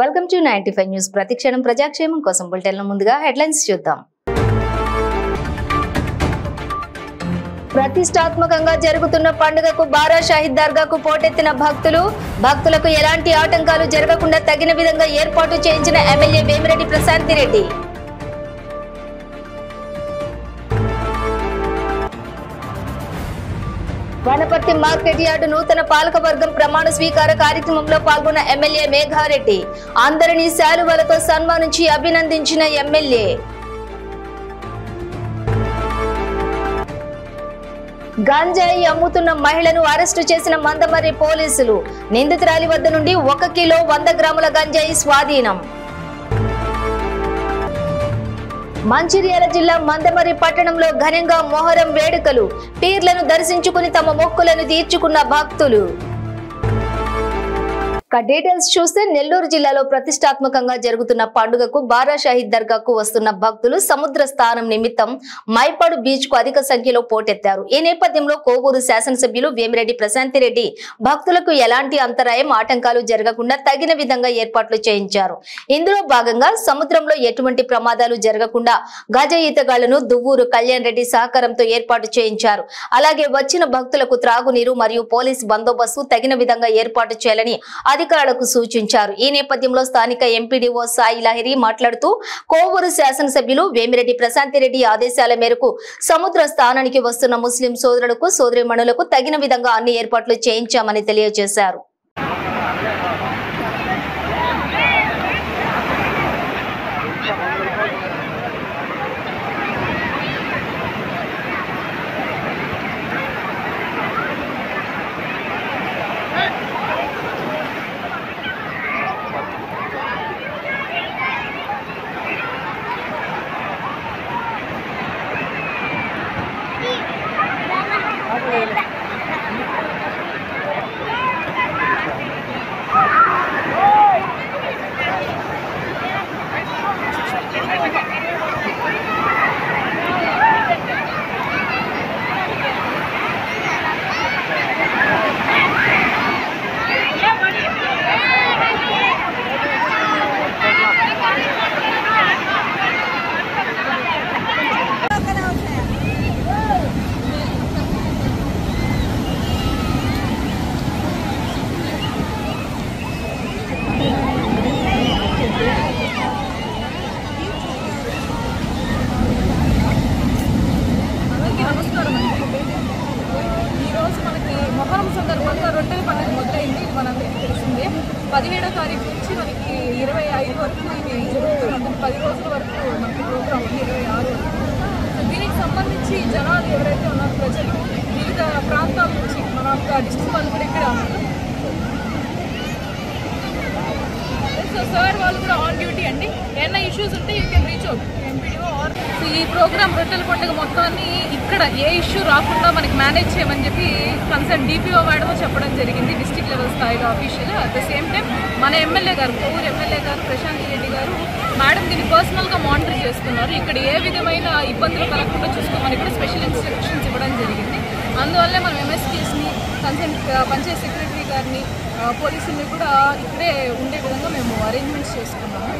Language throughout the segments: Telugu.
Welcome to 95 news. ప్రతిక్షణం ప్రజాక్షేమం కోసం బులెటిన్ల ముందుగా హెడ్లైన్స్ చూద్దాం. ప్రతిష్టాత్మకంగా జరుగుతున్న పండుగకు బారా షాహిద్ దర్గాకు పోటెత్తిన భక్తులకు ఎలాంటి ఆటంకాలు జరగకుండా తగిన విధంగా ఏర్పాటు చేయించిన MLA Vemireddy Prashanthi Reddy. Wanaparthy market yard నూతన పాలకవర్గం ప్రమాణ స్వీకార కార్యక్రమంలో పాల్గొన్న ఎమ్మెల్యే మేఘారెడ్డి. అందరినీ శాలువలతో సన్మానించి అభినందించిన ఎమ్మెల్యే. గంజాయి అమ్ముతున్న మహిళను అరెస్టు చేసిన మందమర్రి పోలీసులు. నిందితురాలి వద్ద నుండి 1 కిలో 100 గ్రాముల గంజాయి స్వాధీనం. మంచిర్యాల జిల్లా మందమర్రి పట్టణంలో ఘనంగా మొహరం వేడుకలు. పీర్లను దర్శించుకుని తమ మొక్కులను తీర్చుకున్న భక్తులు. డీటెయిల్స్ చూస్తే నెల్లూరు జిల్లాలో ప్రతిష్టాత్మకంగా జరుగుతున్న పండుగకు బారా షాహిద్ దర్గాకు వస్తున్న భక్తులు సముద్ర స్నానం నిమిత్తం మైపాడు బీచ్ కు అధిక సంఖ్యలో పోటెత్తారు. ఈ నేపథ్యంలో కోవూరు శాసనసభ్యులు వేమిరెడ్డి ప్రశాంతి రెడ్డి భక్తులకు ఎలాంటి అంతరాయం ఆటంకాలు జరగకుండా తగిన విధంగా ఏర్పాట్లు చేయించారు. ఇందులో భాగంగా సముద్రంలో ఎటువంటి ప్రమాదాలు జరగకుండా గజ ఈతగాళ్లను దువ్వూరు కళ్యాణ్ రెడ్డి సహకారంతో ఏర్పాటు చేయించారు. అలాగే వచ్చిన భక్తులకు త్రాగునీరు మరియు పోలీస్ బందోబస్తు తగిన విధంగా ఏర్పాటు చేయాలని అధికారులకు సూచించారు. ఈ నేపథ్యంలో స్థానిక ఎంపీడీఓ సాయి లహరి మాట్లాడుతూ కోవూరు శాసనసభ్యులు వేమిరెడ్డి ప్రశాంతి రెడ్డి ఆదేశాల మేరకు సముద్ర స్థానానికి వస్తున్న ముస్లిం సోదరులకు సోదరీమణులకు తగిన విధంగా అన్ని ఏర్పాట్లు చేయించామని తెలియజేశారు. మొహరం సందర్భంగా రొట్టెల పండుగ మొదలైంది. ఇది మనందరికీ తెలిసిందే. 17వ తారీఖు నుంచి మనకి 25 వరకు ఇది జరుగుతుంది. 10 రోజుల వరకు మనకి ప్రోగ్రామ్ ఉంది, 26 వరకు. దీనికి సంబంధించి జనాలు ఎవరైతే ఉన్నారో ప్రజలు వివిధ ప్రాంతాల నుంచి మన డిస్ట్రిక్ట్ వాళ్ళు కూడా ఇక్కడ సార్ వాళ్ళు కూడా ఆన్ డ్యూటీ అండి. ఏమైనా ఇష్యూస్ ఉంటే you can reach out MPDO or. ఈ ప్రోగ్రామ్ రొట్టెల పండుగ మొత్తాన్ని ఇక్కడ ఏ ఇష్యూ రాకుండా మనకి మేనేజ్ చేయమని చెప్పి కన్సర్న్ డిపిఓ మేడం చెప్పడం జరిగింది, డిస్ట్రిక్ట్ లెవెల్ స్థాయిలో official. At the same time మన ఎమ్మెల్యే గారు, కోవూరు ఎమ్మెల్యే గారు ప్రశాంత్ రెడ్డి గారు మేడం దీన్ని పర్సనల్గా మానిటర్ చేస్తున్నారు. ఇక్కడ ఏ విధమైన ఇబ్బందులు కలగకుండా చూసుకోమని కూడా స్పెషల్ ఇన్స్ట్రక్షన్స్ ఇవ్వడం జరిగింది. అందువల్లే మనం ఎంఎస్టీస్ని, కన్సర్న్ పంచాయత్ సెక్రటరీ గారిని, పోలీసుల్ని కూడా ఇక్కడే ఉండే విధంగా మేము అరేంజ్మెంట్స్ చేసుకున్నాము.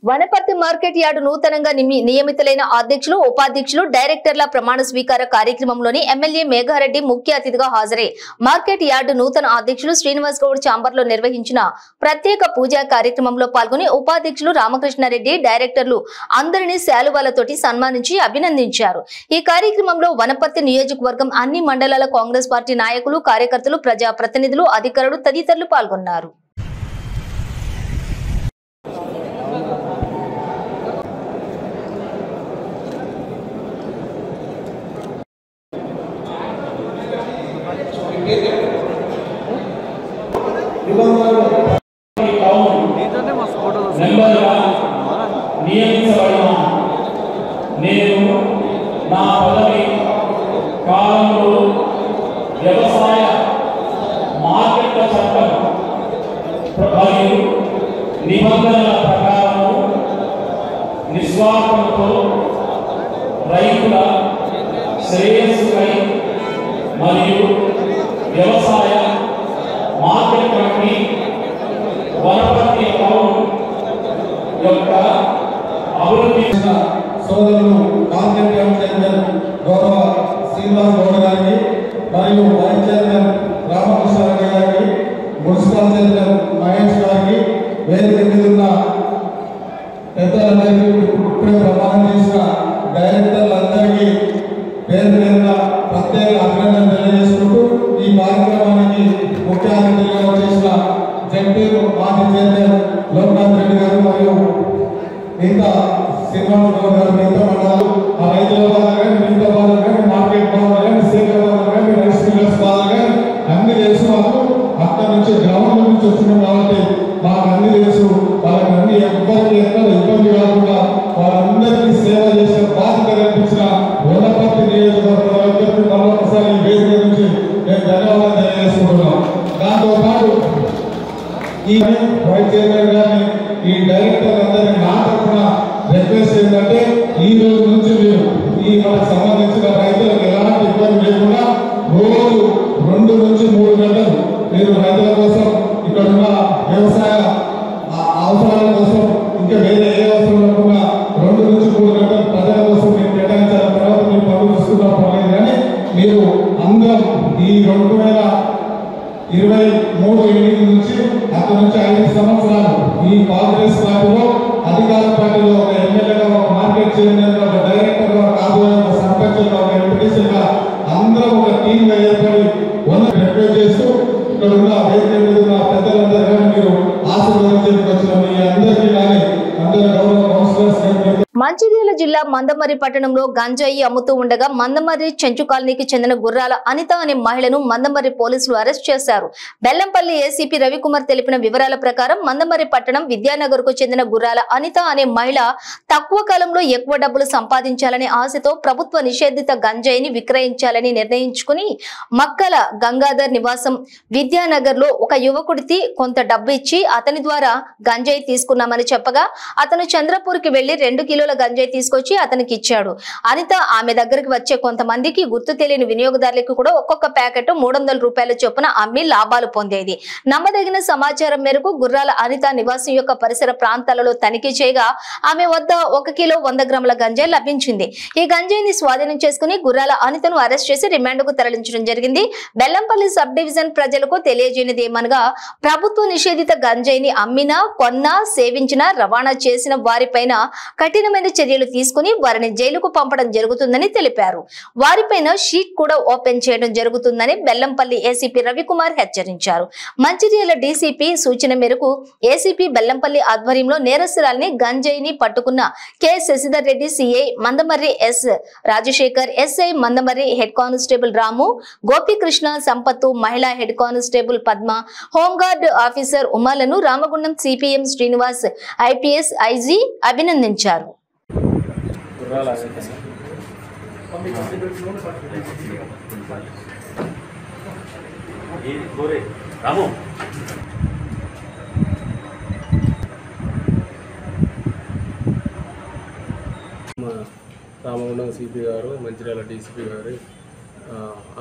వనపర్తి మార్కెట్ యార్డు నూతనంగా నియమితులైన అధ్యక్షులు, ఉపాధ్యక్షులు, డైరెక్టర్ల ప్రమాణ స్వీకార కార్యక్రమంలోని ఎమ్మెల్యే మేఘారెడ్డి ముఖ్య అతిథిగా హాజరై మార్కెట్ యార్డు నూతన అధ్యక్షులు శ్రీనివాస్ గౌడ్ చాంబర్ లో నిర్వహించిన ప్రత్యేక పూజా కార్యక్రమంలో పాల్గొని ఉపాధ్యక్షులు రామకృష్ణారెడ్డి, డైరెక్టర్లు అందరినీ శాలువాలతోటి సన్మానించి అభినందించారు. ఈ కార్యక్రమంలో వనపర్తి నియోజకవర్గం అన్ని మండలాల కాంగ్రెస్ పార్టీ నాయకులు, కార్యకర్తలు, ప్రజా ప్రతినిధులు, అధికారులు తదితరులు పాల్గొన్నారు. నేను నా పదవి కాలంలో వ్యవసాయ మార్కెట్ల చట్టం మరియు నిబంధనల ప్రకారం నిస్వార్థంతో రైతుల శ్రేయస్సుకై మరియు వ్యవసాయ వనపర్తి టౌన్ యొక్క అభివృద్ధి సోదరులు మార్కెట్ యార్డ్ చైర్మన్ గౌరవ శ్రీనివాస్ గౌడ్ గారికి మరియు వైస్ చైర్మన్ రామకృష్ణారెడ్డి గారికి మున్సిపల్ చైర్మన్ మహేష్ గారికి వేదిక మీద ఉన్న పెద్దలందరికీ ఇప్పుడే ప్రమాణం చేసిన డైరెక్టర్లందరికీ పేరు పేరున ప్రత్యేక అభినందన తెలియజేసుకుంటూ ఈ కార్యక్రమానికి ముఖ్య అతిథిగా వచ్చేసిన జడ్పీ మాజీ చైర్మన్ లోక్నాథ్ రెడ్డి గారు మరియు మిగతా శ్రీనివాస్ గౌడ్ గారు మిగతా మండలాలు ఆ రైతుల బాధలు కానీ మిగతా బాధలు కానీ మార్కెట్ బాధలు కానీ సేకర బాధలు కానీ రైస్ మిల్లర్స్ బాధలు కానీ అన్ని తెలుసు మాకు అక్కడి నుంచి గ్రౌండ్ నుంచి వస్తున్నాం కాబట్టి మాకు అన్ని తెలుసు వాళ్ళకి అన్ని ఎవ్వరికి ఎక్కడ ఇబ్బంది కాకుండా వాళ్ళందరికీ సేవ చేసే బాధ్యత కల్పించిన వనపర్తి నియోజకవర్గం మరొకసారి ఈ వేదిక నుంచి నేను ధన్యవాదాలు తెలియజేసుకుంటున్నాం. దాంతోపాటు ఈ వైస్ చైర్మన్ గారిని ఈ డైరెక్టర్ అందరినీ నా తరఫున రిక్వెస్ట్ ఏంటంటే ఈ రోజు నుంచి మీరు ఈ మనకు సంబంధించిన రైతులకు ఎలాంటి ఇబ్బంది లేకుండా రోజు 2 నుంచి 3 గంటలు మీరు రైతుల కోసం ఇక్కడ ఉన్న వ్యవసాయ అవసరాల కోసం ఇంకా వేరే ఏ అవసరం లేకుండా 2 నుంచి 3 గంటలు ప్రజల కోసం మీరు కేటాయించాల తర్వాత మీ పనులు చూసుకుంటా పోలేదు కానీ మీరు అందరం ఈ 2023 ఎన్నికల నుంచి అక్కడి నుంచి 5 సంవత్సరాలు ఈ కాంగ్రెస్ పార్టీలో అధికార పార్టీలో ఒక ఎమ్మెల్యేగా ఒక మార్కెట్ చైర్మన్ ఒక డైరెక్టర్ గా కాబోయే ఒక సర్పంచ్గా ఒక ఎంపీటీసీగా అందరం ఒక టీమ్గా ఏర్పడి రిక్వెస్ట్ చేస్తూ ఇక్కడ ఉన్న వేదిక మీద ఉన్న పెద్దలందరూ కానీ మీరు ఆశీర్వాదం వచ్చిన మీ అందరికీ కానీ అందరూ గౌరవ కౌన్సిలర్స్ మంచిర్యాల జిల్లా మందమర్రి పట్టణంలో గంజాయి అమ్ముతూ ఉండగా మందమర్రి చెంచు కాలనీకి చెందిన గుర్రాల అనిత అనే మహిళను మందమర్రి పోలీసులు అరెస్ట్ చేశారు. బెల్లంపల్లి ఏసీపీ రవికుమార్ తెలిపిన వివరాల ప్రకారం మందమర్రి పట్టణం విద్యానగర్ కు చెందిన గుర్రాల అనిత అనే మహిళ తక్కువ కాలంలో ఎక్కువ డబ్బులు సంపాదించాలనే ఆశతో ప్రభుత్వ నిషేధిత గంజాయిని విక్రయించాలని నిర్ణయించుకుని మక్కల గంగాధర్ నివాసం విద్యానగర్ లో ఒక యువకుడికి కొంత డబ్బు ఇచ్చి అతని ద్వారా గంజాయి తీసుకున్నామని చెప్పగా అతను చంద్రపూర్ కి వెళ్లి 2 కిలోల గంజాయి తీసుకొచ్చి అతనికి ఇచ్చాడు. అనిత ఆమె దగ్గరికి వచ్చే కొంతమందికి గుర్తు తెలియని వినియోగదారులకు కూడా ఒక్కొక్క ప్యాకెట్ 300 రూపాయల చొప్పున అమ్మి లాభాలు పొందేది. నమ్మదగిన సమాచారం మేరకు గుర్రాల అనిత నివాసం యొక్క పరిసర ప్రాంతాలలో తనిఖీ చేయగా ఆమె వద్ద 1 కిలో 100 గ్రాముల గంజాయి లభించింది. ఈ గంజాయిని స్వాధీనం చేసుకుని గుర్రాల అనితను అరెస్ట్ చేసి రిమాండ్ కు తరలించడం జరిగింది. బెల్లంపల్లి సబ్ డివిజన్ ప్రజలకు తెలియజేయనిది ఏమనగా ప్రభుత్వ నిషేధిత గంజాయిని అమ్మినా కొన్నా సేవించినా రవాణా చేసిన వారిపైన కఠినమైన చర్యలు తీసుకుని వారిని జైలుకు పంపడం జరుగుతుందని తెలిపారు. వారిపైన షీట్ కూడా ఓపెన్ చేయడం జరుగుతుందని బెల్లంపల్లి ఏసీపీ రవికుమార్ హెచ్చరించారు. మంచిర్యాల డీసీపీ సూచన మేరకు ఏసీపీ బెల్లంపల్లి ఆధ్వర్యంలో నేరస్తురాల్ని గంజాయిని పట్టుకున్న K Sashidhar Reddy, CI Mandamarri S Rajasekhar, SI Mandamarri head constable Ramu, Gopikrishna, Sampath, మహిళా head constable Padma, home guard officer ఉమాలను Ramagundam CPM Srinivas IPS IG అభినందించారు. రామగుండం సిపి గారు, మంచిర్యాల డీసీపీ గారి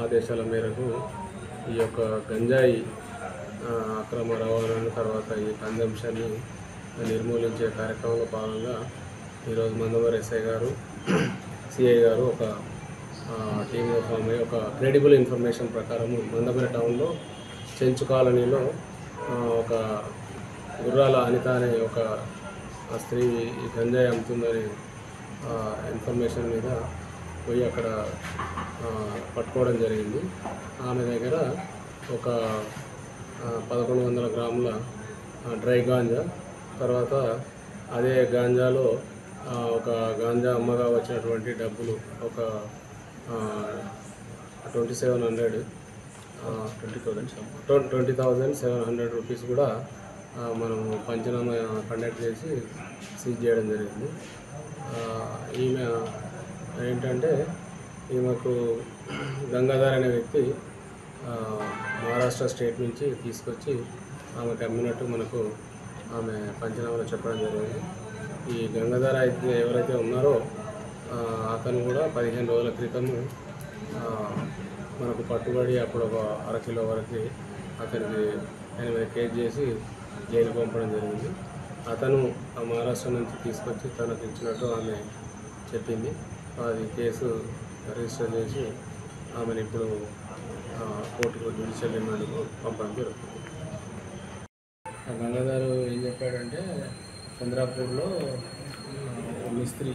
ఆదేశాల మేరకు ఈ యొక్క గంజాయి అక్రమ రవాణాను తర్వాత ఈ కన్జంప్షన్ని నిర్మూలించే కార్యక్రమంలో భాగంగా ఈరోజు మందమర్రి ఎస్ఐ గారు, సిఐ గారు ఒక టీమ్గా ఫామ్ అయ్యి ఒక క్రెడిబుల్ ఇన్ఫర్మేషన్ ప్రకారం మందమర్రి టౌన్లో చెంచు కాలనీలో ఒక గుర్రాల అనిత అనే ఒక స్త్రీ గంజాయి అమ్ముతుందని ఇన్ఫర్మేషన్ మీద పోయి అక్కడ పట్టుకోవడం జరిగింది. ఆమె దగ్గర ఒక 1100 గ్రాముల డ్రై గాంజా, తర్వాత అదే గాంజాలో ఒక గాంజా అమ్మగా వచ్చినటువంటి డబ్బులు ఒక 20,700 రూపీస్ కూడా మనం పంచనామా కండక్ట్ చేసి సీజ్ చేయడం జరిగింది. ఈమె ఏంటంటే ఈమెకు గంగాధర్ అనే వ్యక్తి మహారాష్ట్ర స్టేట్ నుంచి తీసుకొచ్చి ఆమెకు అమ్మినట్టు మనకు ఆమె పంచనామాలో చెప్పడం జరిగింది. ఈ గంగాధర్ అయితే ఎవరైతే ఉన్నారో అతను కూడా 15 రోజుల క్రితము మనకు పట్టుబడి అప్పుడు ఒక 1/2 కిలో వరకు అతనికి ఆయన మీద కేసు చేసి జైలు పంపడం జరిగింది. అతను మహారాష్ట్ర నుంచి తీసుకొచ్చి తనకు ఇచ్చినట్టు ఆమె చెప్పింది. అది కేసు రిజిస్టర్ చేసి ఆమెను ఇప్పుడు కోర్టుకు జ్యుడిషియల్ రిమాండ్కు పంపడం జరుగుతుంది. గంగాధర్ ఏం చెప్పాడంటే చంద్రాపూర్లో మిస్త్రి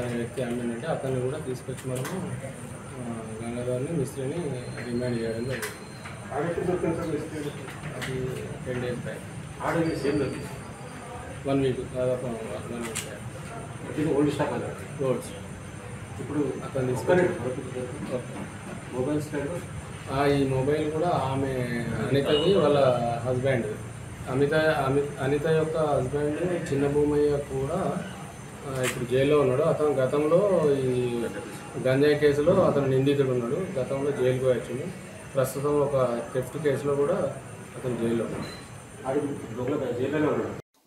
అనే వ్యక్తి అమ్మిందంటే అతన్ని కూడా తీసుకొచ్చి మనము గంగాధర్ని మిస్త్రిని రిమాండ్ చేయడం జరిగింది. అది 10 days బ్యాక్, 1 week దాదాపు 1 week back. Old stock roads ఇప్పుడు అతను తీసుకొని మొబైల్స్ ఈ మొబైల్ కూడా ఆమె అనితకి వాళ్ళ హస్బెండ్ అనిత యొక్క హస్బెండ్ చిన్న భూమయ్య కూడా ఇప్పుడు జైల్లో ఉన్నాడు. అతను గతంలో ఈ గంజాయి కేసులో అతను నిందితుడు ఉన్నాడు. గతంలో జైలుకు వచ్చింది. ప్రస్తుతం ఒక థెఫ్ట్ కేసులో కూడా అతను జైల్లో ఉన్నాడు.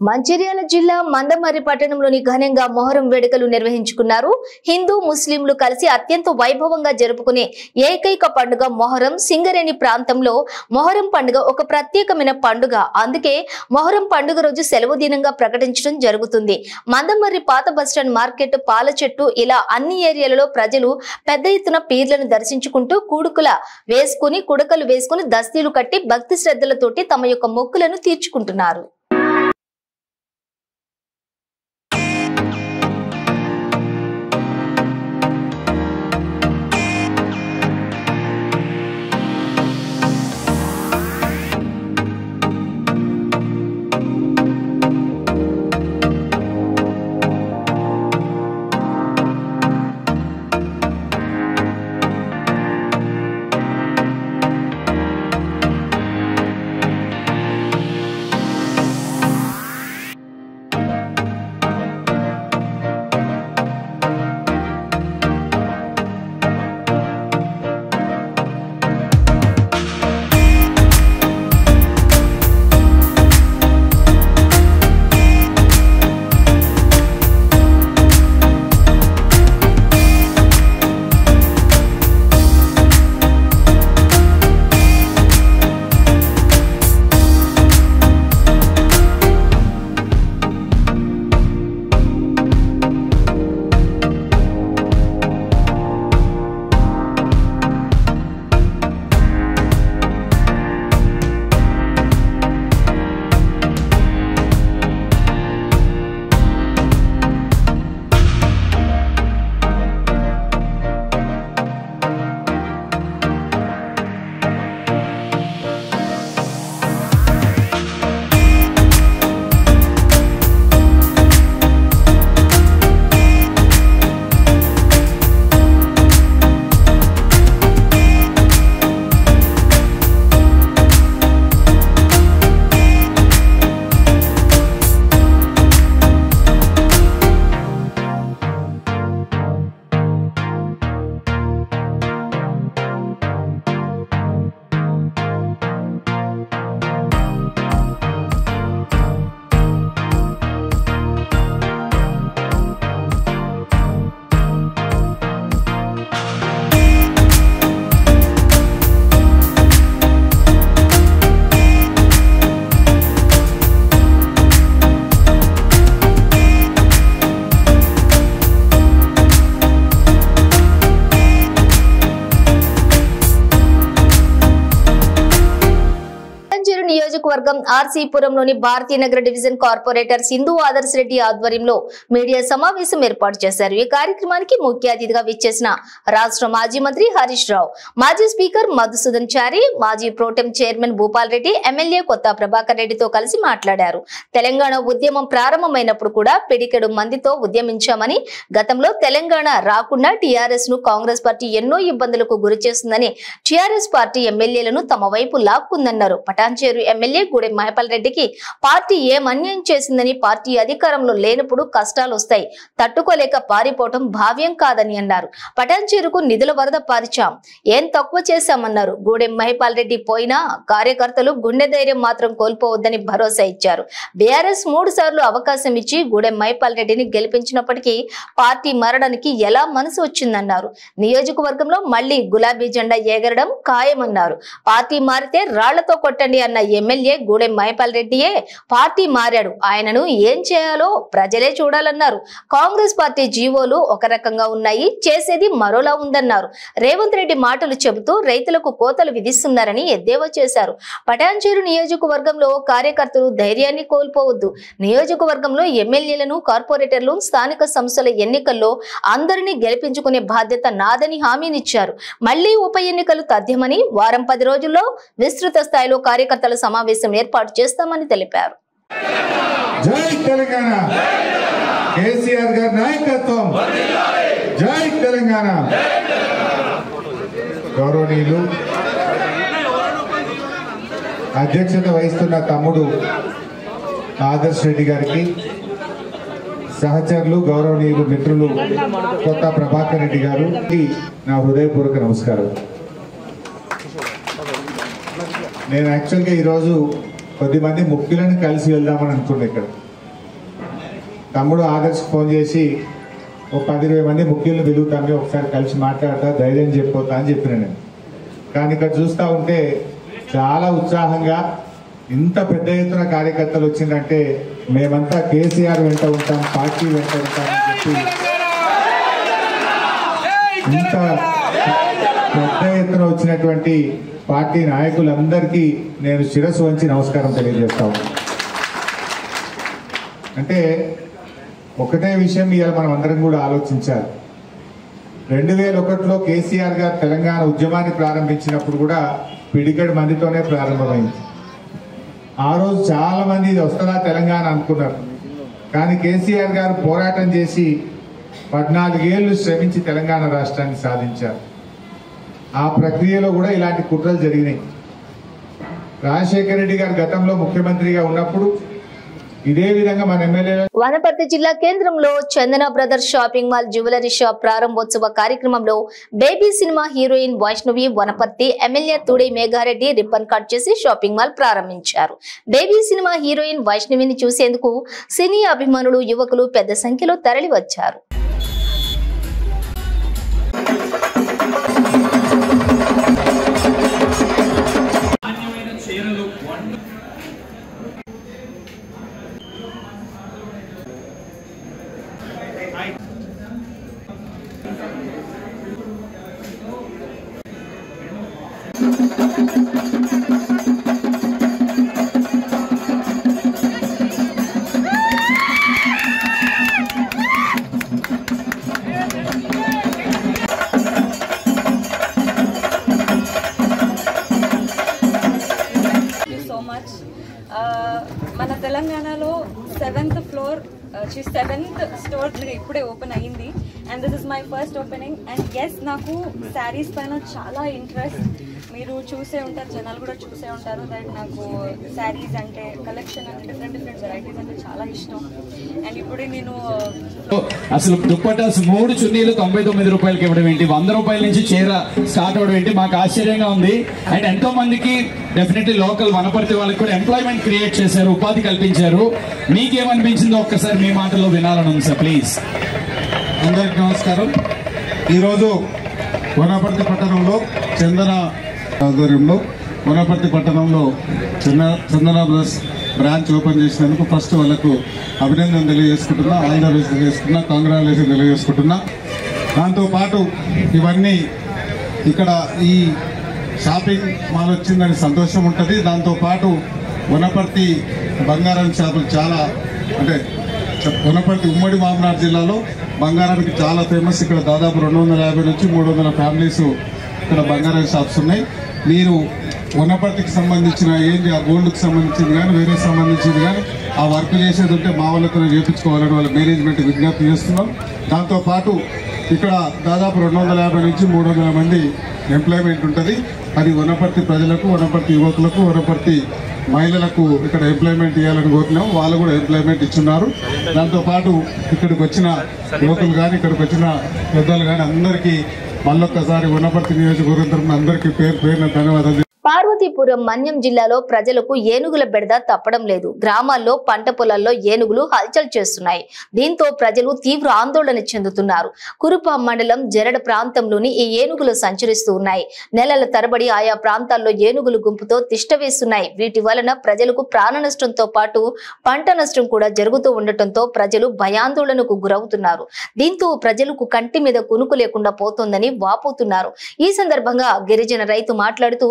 మంచిర్యాల జిల్లా మందమర్రి పట్టణంలోని ఘనంగా మొహరం వేడుకలు నిర్వహించుకున్నారు. హిందూ ముస్లింలు కలిసి అత్యంత వైభవంగా జరుపుకునే ఏకైక పండుగ మొహరం. సింగరేణి ప్రాంతంలో మొహరం పండుగ ఒక ప్రత్యేకమైన పండుగ. అందుకే మొహరం పండుగ రోజు సెలవు దినంగా ప్రకటించడం జరుగుతుంది. మందమర్రి పాత బస్టాండ్, మార్కెట్, పాల చెట్టు ఇలా అన్ని ఏరియాలలో ప్రజలు పెద్ద ఎత్తున పీర్లను దర్శించుకుంటూ కుడకలు వేసుకుని దస్తీలు కట్టి భక్తి శ్రద్ధలతోటి తమ యొక్క మొక్కులను తీర్చుకుంటున్నారు. నియోజకవర్గం ఆర్సీపురంలోని భారతీనగర్ డివిజన్ కార్పొరేటర్ సింధు ఆదర్శ్ రెడ్డి ఆధ్వర్యంలో మీడియా సమావేశం ఏర్పాటు చేశారు. ఈ కార్యక్రమానికి ముఖ్య అతిథిగా విచ్చేసిన రాష్ట్ర మాజీ మంత్రి హరీష్ రావు, మాజీ స్పీకర్ మధుసూదన్ చారి, మాజీ pro tem chairman Bhupal Reddy, MLA కొత్త ప్రభాకర్ రెడ్డితో కలిసి మాట్లాడారు. తెలంగాణ ఉద్యమం ప్రారంభమైనప్పుడు కూడా పిడికెడు మందితో ఉద్యమించామని, గతంలో తెలంగాణ రాకుండా టీఆర్ఎస్ ను కాంగ్రెస్ పార్టీ ఎన్నో ఇబ్బందులకు గురి చేస్తుందని, టీఆర్ఎస్ పార్టీ ఎమ్మెల్యేలను తమ వైపు లాక్కుందన్నారు. పటాన్చేరు ఎమ్మెల్యే గూడెం గూడెం మహిపాల్ రెడ్డికి పార్టీ ఏం అన్యాయం చేసిందని, పార్టీ అధికారంలో లేనప్పుడు కష్టాలు వస్తాయి, తట్టుకోలేక పారిపోవటం భావ్యం కాదని అన్నారు. పటాన్చేరుకు నిధుల వరద పారిచాం, ఏం తక్కువ చేశామన్నారు. గూడెం మహిపాల్ రెడ్డి పోయినా కార్యకర్తలు గుండె ధైర్యం మాత్రం కోల్పోవద్దని భరోసా ఇచ్చారు. బీఆర్ఎస్ 3 సార్లు అవకాశం ఇచ్చి గూడెం మహిపాల్ రెడ్డిని గెలిపించినప్పటికీ పార్టీ మారడానికి ఎలా మనసు వచ్చిందన్నారు. నియోజకవర్గంలో మళ్లీ గులాబీ జెండా ఎగరడం ఖాయమన్నారు. పార్టీ మారితే రాళ్లతో కొట్టండి అన్న ఎమ్మెల్యే గూడెం మహిపాల్ రెడ్డియే పార్టీ మారాడు, ఆయనను ఏం చేయాలో ప్రజలే చూడాలన్నారు. కాంగ్రెస్ పార్టీ జీవోలు ఒక రకంగా ఉన్నాయి, చేసేది మరోలా ఉందన్నారు. రేవంత్ రెడ్డి మాటలు చెబుతూ రైతులకు కోతలు విధిస్తున్నారని ఎద్దేవా చేశారు. పటాన్చేరు నియోజకవర్గంలో కార్యకర్తలు ధైర్యాన్ని కోల్పోవద్దు, నియోజకవర్గంలో ఎమ్మెల్యేలను, కార్పొరేటర్లు స్థానిక సంస్థల ఎన్నికల్లో అందరినీ గెలిపించుకునే బాధ్యత నాదని హామీనిచ్చారు. మళ్లీ ఉప ఎన్నికలు తథ్యమని, వారం 10 రోజుల్లో విస్తృత స్థాయిలో కార్యకర్తల సమావేశం ఏర్పాటు చేస్తామని తెలిపారు. జై తెలంగాణ, కేసీఆర్ గారి నాయకత్వం, జై తెలంగాణ. గౌరవనీయులు అధ్యక్షత వహిస్తున్న తమ్ముడు ఆదర్శ్ రెడ్డి గారికి, సహచరులు గౌరవనీయులు మిత్రులు కొత్త ప్రభాకర్ రెడ్డి గారు నా హృదయపూర్వక నమస్కారం. నేను యాక్చువల్గా ఈరోజు కొద్దిమంది ముఖ్యులను కలిసి వెళ్దామని అనుకున్నా. ఇక్కడ తమ్ముడు ఆదర్శ్ ఫోన్ చేసి ఒక 10-20 మంది ముఖ్యులను పిలుగుతాను, ఒకసారి కలిసి మాట్లాడతా, ధైర్యం చెప్పిపోతా అని చెప్పిన నేను. కానీ ఇక్కడ చూస్తూ ఉంటే చాలా ఉత్సాహంగా ఇంత పెద్ద ఎత్తున కార్యకర్తలు వచ్చిందంటే మేమంతా కేసీఆర్ వెంట ఉంటాం, పార్టీ వెంట ఉంటామని చెప్పి ఇంత పెద్ద ఎత్తున వచ్చినటువంటి పార్టీ నాయకులందరికీ నేను శిరస్సు వంచి నమస్కారం తెలియజేస్తాను. అంటే ఒకటే విషయం ఇవాళ మనం అందరం కూడా ఆలోచించాలి. 2001లో కేసీఆర్ గారు తెలంగాణ ఉద్యమాన్ని ప్రారంభించినప్పుడు కూడా పిడికెడు మందితోనే ప్రారంభమైంది. ఆ రోజు చాలా మంది ఇది వస్తుందా తెలంగాణ అనుకున్నారు. కానీ కేసీఆర్ గారు పోరాటం చేసి 14 ఏళ్లు శ్రమించి తెలంగాణ రాష్ట్రాన్ని సాధించారు. ఆ ప్రక్రియలో కూడా ఇలాంటి కుట్రలు జరిగినాయి. రాజశేఖర రెడ్డి గారు గతంలో ముఖ్యమంత్రిగా ఉన్నప్పుడు ఇదే విధంగా మన ఎమ్మెల్యే వనపర్తి జిల్లా కేంద్రంలో Chandana brothers shopping mall jewellery shop ప్రారంభోత్సవ కార్యక్రమంలో baby cinema heroine Vaishnavi Wanaparthy MLA Tudi Meghareddy ribbon cut చేసి షాపింగ్ మాల్ ప్రారంభించారు. బేబీ సినిమా హీరోయిన్ వైష్ణవిని చూసేందుకు సినీ అభిమానులు, యువకులు పెద్ద సంఖ్యలో తరలి వచ్చారు. మన తెలంగాణలో 7th ఫ్లోర్ 7th స్టోర్ ఇప్పుడే ఓపెన్ అయ్యింది. And this is my first opening. And yes, నాకు శారీస్ పైన చాలా ఇంట్రెస్ట్. మీరు చూసే ఉంటారు, జనాలు కూడా చూసే ఉంటారు దట్ నాకు శారీస్ అంటే, కలెక్షన్ అంటే, డిఫరెంట్ వెరైటీస్ అంటే చాలా ఇష్టం. అండ్ ఇప్పుడు నేను అసలు దుప్పటాస్ 3 చున్నీలు 99 రూపాయలకి ఇవ్వడం ఏంటి, 100 రూపాయల నుంచి చీర స్టార్ట్ అవడం ఏంటి, మాకు ఆశ్చర్యంగా ఉంది. అండ్ ఎంతో మందికి డెఫినెట్లీ లోకల్ వనపర్తి వాళ్ళకి కూడా ఎంప్లాయ్మెంట్ క్రియేట్ చేశారు, ఉపాధి కల్పించారు. మీకేమనిపించిందో ఒక్కసారి మీ మాటల్లో వినాలని ఉంది సార్, ప్లీజ్. అందరికీ నమస్కారం. ఈరోజు వనపర్తి పట్టణంలో చందన ఆధ్వర్యంలో వనపర్తి పట్టణంలో చందన బ్రదర్స్ బ్రాంచ్ ఓపెన్ చేసినందుకు ఫస్ట్ వాళ్ళకు అభినందన తెలియజేసుకుంటున్నా, ఆల్ ద బెస్ట్ తెలియజేసుకున్నా, కాంగ్రాచులేషన్ తెలియజేసుకుంటున్నా. దాంతోపాటు ఇవన్నీ ఇక్కడ ఈ షాపింగ్ మాల్ వచ్చిందని సంతోషం ఉంటుంది. దాంతోపాటు వనపర్తి బంగారం షాపులు చాలా, అంటే వనపర్తి ఉమ్మడి మామనాడు జిల్లాలో బంగారానికి చాలా ఫేమస్. ఇక్కడ దాదాపు 250 నుంచి 300 ఫ్యామిలీస్ ఇక్కడ బంగారం షాప్స్ ఉన్నాయి. మీరు వనపర్తికి సంబంధించిన ఏంటి, ఆ గోల్డ్కి సంబంధించింది కానీ వేరే సంబంధించింది కానీ ఆ వర్క్ చేసేది ఉంటే మా వాళ్ళతో చేయించుకోవాలని వాళ్ళ మేనేజ్మెంట్ విజ్ఞప్తి చేస్తున్నాం. దాంతోపాటు ఇక్కడ దాదాపు 250 నుంచి 300 మంది ఎంప్లాయ్మెంట్ ఉంటుంది. అది వనపర్తి ప్రజలకు, వనపర్తి యువకులకు, వనపర్తి మహిళలకు ఇక్కడ ఎంప్లాయ్మెంట్ ఇవ్వాలని కోరినాం. వాళ్ళు కూడా ఎంప్లాయ్మెంట్ ఇచ్చున్నారు. దాంతోపాటు ఇక్కడికి వచ్చిన యువకులు కానీ ఇక్కడికి వచ్చిన పెద్దలు కానీ అందరికీ మళ్ళొక్కసారి వనపర్తి నియోజకవర్గం తరఫున అందరికీ పేరున ధన్యవాదాలు. పార్వతీపురం మన్యం జిల్లాలో ప్రజలకు ఏనుగుల బెడద తప్పడం లేదు. గ్రామాల్లో పంట పొలాల్లో ఏనుగులు హల్చల్ చేస్తున్నాయి. దీంతో ప్రజలు తీవ్ర ఆందోళన చెందుతున్నారు. కురుప మండలం జరడ ప్రాంతంలోని ఈ ఏనుగులు సంచరిస్తూ ఉన్నాయి. నెలల తరబడి ఆయా ప్రాంతాల్లో ఏనుగులు గుంపుతో తిష్టవేస్తున్నాయి. వీటి వలన ప్రజలకు ప్రాణ నష్టంతో పాటు పంట నష్టం కూడా జరుగుతూ ఉండటంతో ప్రజలు భయాందోళనకు గురవుతున్నారు. దీంతో ప్రజలకు కంటి మీద కునుకు లేకుండా పోతోందని వాపోతున్నారు. ఈ సందర్భంగా గిరిజన రైతు మాట్లాడుతూ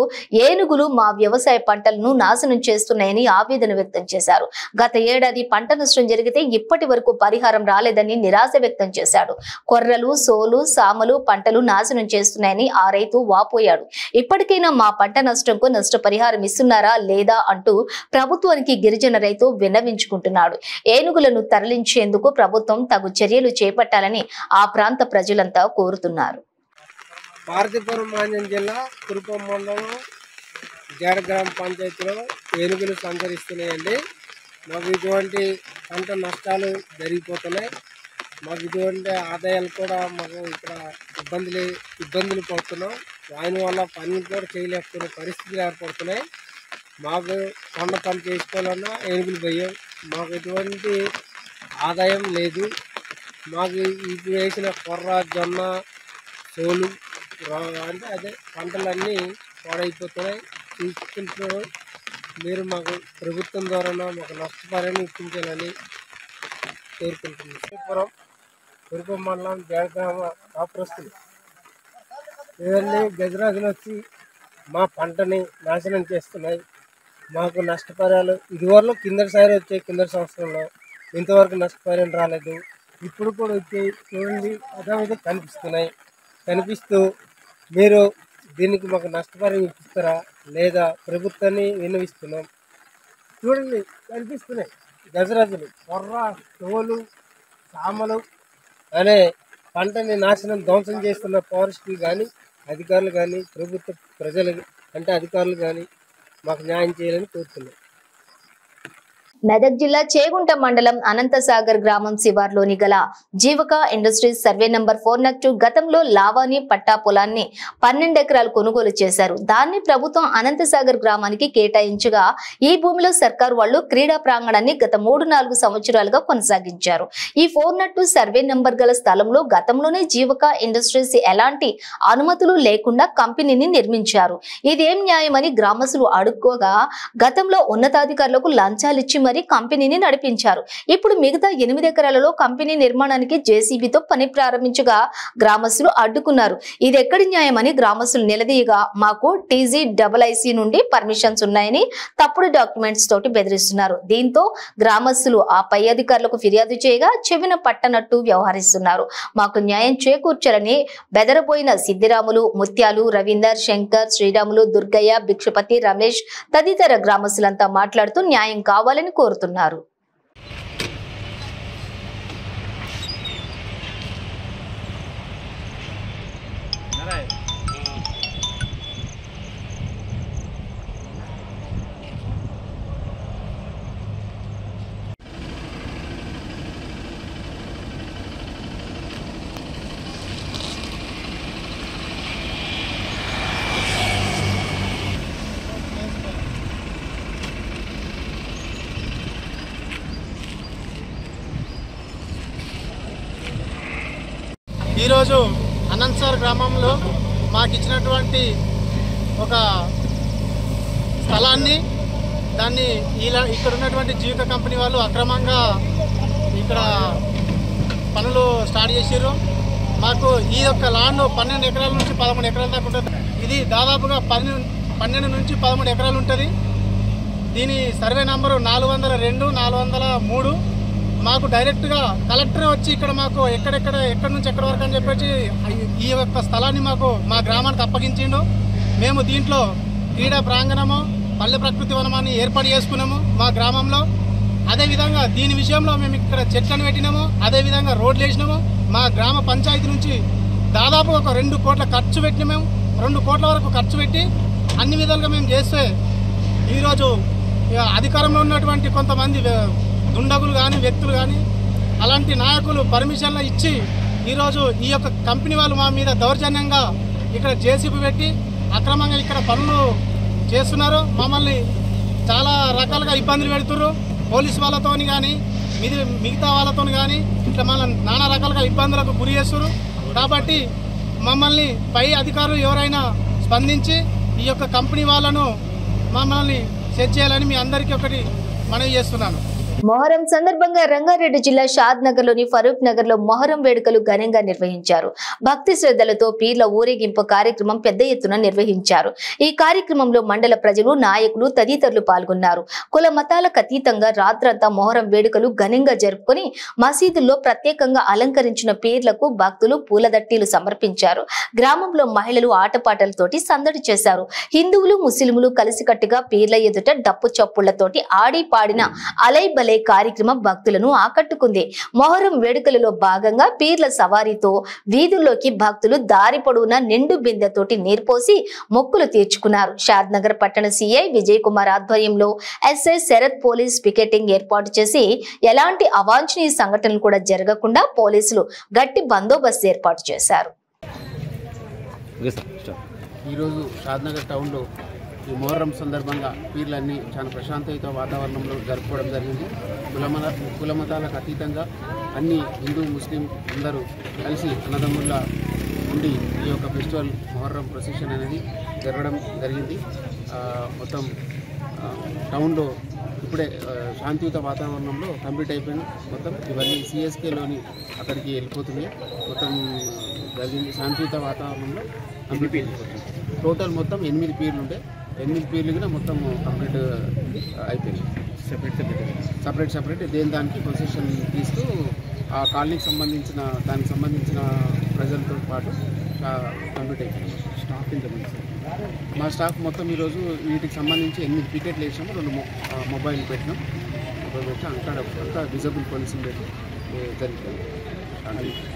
ఏనుగులు మా వ్యవసాయ పంటలను నాశనం చేస్తున్నాయని ఆవేదన వ్యక్తం చేశారు. గత ఏడాది పంట నష్టం జరిగితే ఇప్పటి వరకు పరిహారం రాలేదని నిరాశ వ్యక్తం చేశాడు. కొర్రలు, సోలు, సామలు పంటలు నాశనం చేస్తున్నాయని ఆ రైతు వాపోయాడు. ఇప్పటికైనా మా పంట నష్టంకు నష్టపరిహారం ఇస్తున్నారా లేదా అంటూ ప్రభుత్వానికి గిరిజన రైతు విన్నవించుకుంటున్నాడు. ఏనుగులను తరలించేందుకు ప్రభుత్వం తగు చర్యలు చేపట్టాలని ఆ ప్రాంత ప్రజలంతా కోరుతున్నారు. పార్వతీపురం మన్యం జిల్లా కురుప మండలం జడ గ్రామ పంచాయతీలో ఏనుగులు సంచరిస్తున్నాయండి. మాకు ఇటువంటి పంట నష్టాలు జరిగిపోతున్నాయి. మాకు ఇటువంటి ఆదాయాలు కూడా మాకు ఇక్కడ ఇబ్బందులు పడుతున్నాం. దాని వల్ల పనులు కూడా చేయలేకపోయిన పరిస్థితులు ఏర్పడుతున్నాయి. మాకు కొండ పని చేసుకోవాలన్నా ఏనుగులు భయం. మాకు ఎటువంటి ఆదాయం లేదు. మాకు ఇప్పుడు వేసిన కొర్ర, జొన్న, సోలు అంటే అదే పంటలన్నీ పాడైపోతున్నాయి. తీసుకుంటూ మీరు మాకు ప్రభుత్వం ద్వారా మాకు నష్టపరిహారం ఇప్పించాలని కోరుకుంటున్నాం. కురుప మండలం జయగ్రామ కాపురస్తులు ఇవన్నీ గజరాజులు వచ్చి మా పంటని నాశనం చేస్తున్నాయి. మాకు నష్టపరిహారాలు ఇదివరకు కిందసారి వచ్చాయి. కింద సంవత్సరంలో ఇంతవరకు నష్టపరిహారం రాలేదు. ఇప్పుడు కూడా వచ్చాయి. చూడండి అదే కనిపిస్తున్నాయి. కనిపిస్తూ మీరు దీనికి మాకు నష్టపరిహారం ఇప్పిస్తారా లేదా ప్రభుత్వాన్ని విన్నవిస్తున్నాం. చూడండి కనిపిస్తున్నాయి గజరాజులు, కొర్ర, తోలు, సామలు అనే పంటని నాశనం ధ్వంసం చేస్తున్న ఫారెస్ట్కి కానీ అధికారులు కానీ ప్రభుత్వ ప్రజలు అంటే అధికారులు కానీ మాకు న్యాయం చేయాలని కోరుతున్నాం. మెదక్ జిల్లా చేగుంట మండలం అనంతసాగర్ గ్రామం శివార్లోని గల జీవక ఇండస్ట్రీస్ సర్వే నంబర్ 402 గతంలో లావాని పట్టా పొలాన్ని 12 ఎకరాలు కొనుగోలు చేశారు. దాన్ని ప్రభుత్వం అనంతసాగర్ గ్రామానికి కేటాయించగా ఈ భూమిలో సర్కారు వాళ్లు క్రీడా ప్రాంగణాన్ని గత 3-4 సంవత్సరాలుగా కొనసాగించారు. ఈ 402 సర్వే నంబర్ గల స్థలంలో గతంలోనే జీవక ఇండస్ట్రీస్ ఎలాంటి అనుమతులు లేకుండా కంపెనీని నిర్మించారు. ఇదేం న్యాయమని గ్రామస్తులు అడుక్కోగా గతంలో ఉన్నతాధికారులకు లంచాలిచ్చి మరి కంపెనీని నడిపించారు. ఇప్పుడు మిగతా 8 ఎకరాలలో కంపెనీ నిర్మాణానికి జేసీబీతో పని ప్రారంభించగా గ్రామస్తులు అడ్డుకున్నారు. ఇది ఎక్కడి న్యాయమని గ్రామస్తులు నిలదీయగా మాకు TGIIC నుండి పర్మిషన్స్ ఉన్నాయని తప్పుడు డాక్యుమెంట్స్ తోటి బెదిరిస్తున్నారు. దీంతో గ్రామస్తులు ఆ పై అధికారులకు ఫిర్యాదు చేయగా చెవిన పట్టనట్టు వ్యవహరిస్తున్నారు. మాకు న్యాయం చేకూర్చాలని బెదరపోయిన సిద్దిరాములు, ముత్యాలు, రవీందర్, శంకర్, శ్రీరాములు, దుర్గయ్య, భిక్షపతి, రమేష్ తదితర గ్రామస్తులంతా మాట్లాడుతూ న్యాయం కావాలని కోరుతున్నారు. ఈరోజు అనంతసాగర్ గ్రామంలో మాకు ఇచ్చినటువంటి ఒక స్థలాన్ని దాన్ని ఇక్కడ ఉన్నటువంటి జీవిక కంపెనీ వాళ్ళు అక్రమంగా ఇక్కడ పనులు స్టార్ట్ చేసారు. మాకు ఈ యొక్క ల్యాండ్ 12 ఎకరాల నుంచి 13 ఎకరాల దాకా ఉంటుంది. ఇది దాదాపుగా 12 నుంచి 13 ఎకరాలు ఉంటుంది. దీని సర్వే నంబరు 402, 403. మాకు డైరెక్ట్గా కలెక్టర్ వచ్చి ఇక్కడ మాకు ఎక్కడి నుంచి ఎక్కడి వరకు అని చెప్పేసి ఈ యొక్క స్థలాన్ని మాకు మా గ్రామానికి అప్పగించిండు. మేము దీంట్లో క్రీడా ప్రాంగణము, పల్లె ప్రకృతి వనమాన్ని ఏర్పాటు చేసుకున్నాము మా గ్రామంలో. అదేవిధంగా దీని విషయంలో మేము ఇక్కడ చెట్లను పెట్టినాము, అదేవిధంగా రోడ్లు వేసినాము. మా గ్రామ పంచాయతీ నుంచి దాదాపు ఒక 2 కోట్ల ఖర్చు పెట్టినాము. 2 కోట్ల వరకు ఖర్చు పెట్టి అన్ని విధాలుగా మేము చేస్తే ఈరోజు అధికారంలో ఉన్నటువంటి కొంతమంది దుండగులు కానీ వ్యక్తులు కానీ అలాంటి నాయకులు పర్మిషన్లు ఇచ్చి ఈరోజు ఈ యొక్క కంపెనీ వాళ్ళు మా మీద దౌర్జన్యంగా ఇక్కడ జేసీబీ పెట్టి అక్రమంగా ఇక్కడ పనులు చేస్తున్నారు. మమ్మల్ని చాలా రకాలుగా ఇబ్బందులు పెడుతున్నారు. పోలీసు వాళ్ళతో కానీ మిగతా వాళ్ళతో కానీ ఇట్లా మమ్మల్ని నానా రకాలుగా ఇబ్బందులకు గురి చేస్తున్నారు. కాబట్టి మమ్మల్ని పై అధికారులు ఎవరైనా స్పందించి ఈ యొక్క కంపెనీ వాళ్ళను మమ్మల్ని సెట్ చేయాలని మీ అందరికీ ఒకటి మనవి చేస్తున్నాను. మొహరం సందర్భంగా రంగారెడ్డి జిల్లా షాద్ నగర్ లోని ఫరూక్ నగర్ లో మొహరం వేడుకలు ఘనంగా నిర్వహించారు. భక్తి శ్రద్ధలతో పీర్ల ఊరేగింపు కార్యక్రమం పెద్ద ఎత్తున నిర్వహించారు. ఈ కార్యక్రమంలో మండల ప్రజలు, నాయకులు తదితరులు పాల్గొన్నారు. కుల మతాలకు అతీతంగా రాత్రంతా మొహరం వేడుకలు ఘనంగా జరుపుకొని మసీదుల్లో ప్రత్యేకంగా అలంకరించిన పీర్లకు భక్తులు పూలదట్టీలు సమర్పించారు. గ్రామంలో మహిళలు ఆటపాటలతోటి సందడి చేశారు. హిందువులు, ముస్లింలు కలిసికట్టుగా పీర్ల ఎదుట డప్పు చప్పుళ్లతోటి ఆడి పాడిన అలైబలే కార్యక్రమం భక్తులను ఆకట్టుకుంది. మొహరం వేడుకలలో భాగంగా పీర్ల సవారీతో వీధుల్లోకి భక్తులు దారి పొడవునా నిండు బిందెతోటి నీర్పోసి మొక్కులు తీర్చుకున్నారు. షాద్ నగర్ పట్టణ సిఐ విజయ్ కుమార్ ఆధ్వర్యంలో ఎస్ఐ శరత్ పోలీస్ పికెటింగ్ ఏర్పాటు చేసి ఎలాంటి అవాంఛనీయ సంఘటనలు కూడా జరగకుండా పోలీసులు గట్టి బందోబస్తు ఏర్పాటు చేశారు. ఈరోజు షాద్ నగర్ టౌన్లో ఈ మొహర్రం సందర్భంగా పీర్లన్నీ చాలా ప్రశాంతయుత వాతావరణంలో జరుపుకోవడం జరిగింది. కులమతాలకు అతీతంగా అన్ని హిందూ, ముస్లిం అందరూ కలిసి అన్నదమ్ముల్లా ఉండి ఈ యొక్క ఫెస్టివల్ మొహర్రం ప్రొసెషన్ అనేది జరగడం జరిగింది. మొత్తం టౌన్లో ఇప్పుడే శాంతియుత వాతావరణంలో కంప్లీట్ అయిపోయింది. మొత్తం ఇవన్నీ సిఎస్కేలోని అక్కడికి వెళ్ళిపోతున్నాయి. మొత్తం జరిగింది శాంతియుత వాతావరణంలో కంప్లీట్ అయిపోతుంది. టోటల్ మొత్తం 8 పీర్లు ఉంటే 8 పీర్లు కూడా మొత్తం కంప్లీట్ అయిపోయింది. సపరేట్ దానికి పొజిషన్ తీస్తూ ఆ కాలనీకి సంబంధించిన ప్రజలతో పాటు కంప్లీట్ అయిపోయింది. స్టాఫ్ ఇంతమంది మా స్టాఫ్ మొత్తం ఈరోజు వీటికి సంబంధించి 8 పికెట్లు వేసాము. 2 మొబైల్ పెట్టినాం. మొబైల్ పెట్టి అంతా విజిబుల్ పోలీసింగ్ పెట్టి జరుగుతుంది.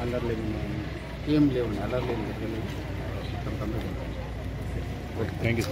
అల్లర్లేదు ఏం లేవండి, అల్లర్లేదు జరగలేదు. మొత్తం కంప్లీట్ అయిపోయింది. Thank you.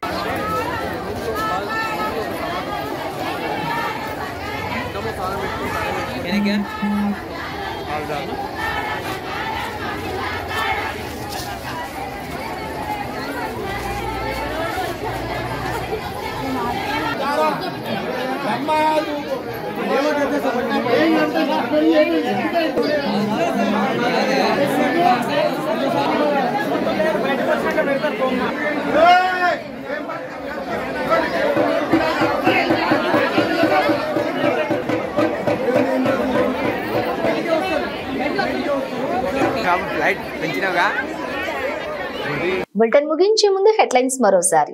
బులెటిన్ ముగించే ముందు హెడ్లైన్స్ మరోసారి.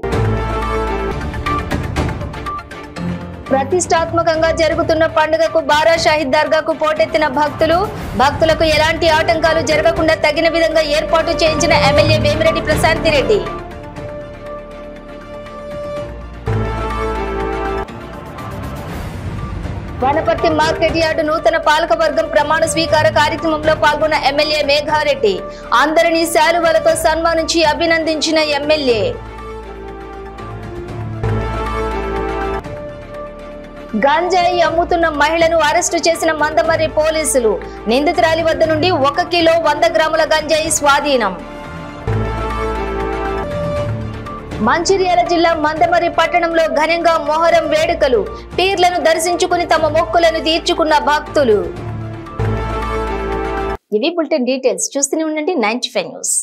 ప్రతిష్టాత్మకంగా జరుగుతున్న పండుగకు బారా షాహిద్ దర్గాకు పోటెత్తిన భక్తులకు ఎలాంటి ఆటంకాలు జరగకుండా తగిన విధంగా ఏర్పాటు చేయించిన MLA Vemireddy Prashanthi Reddy. Wanaparthy market yard నూతన పాలకవర్గం ప్రమాణ స్వీకార కార్యక్రమంలో పాల్గొన్న ఎమ్మెల్యే మేఘారెడ్డి. అందరినీ శాలువలతో సన్మానించి అభినందించిన ఎమ్మెల్యే. గంజాయి అమ్ముతున్న మహిళను అరెస్టు చేసిన మందమర్రి పోలీసులు. నిందితురాలి వద్ద నుండి 1 కిలో 100 గ్రాముల గంజాయి స్వాధీనం. మంచిర్యాల జిల్లా మందమర్రి పట్టణంలో ఘనంగా మొహరం వేడుకలు. పీర్లను దర్శించుకుని తమ మొక్కులను తీర్చుకున్న భక్తులు. ఇవి బులెటిన్ డీటెయిల్స్. చూస్తూనే ఉండండి 95 న్యూస్.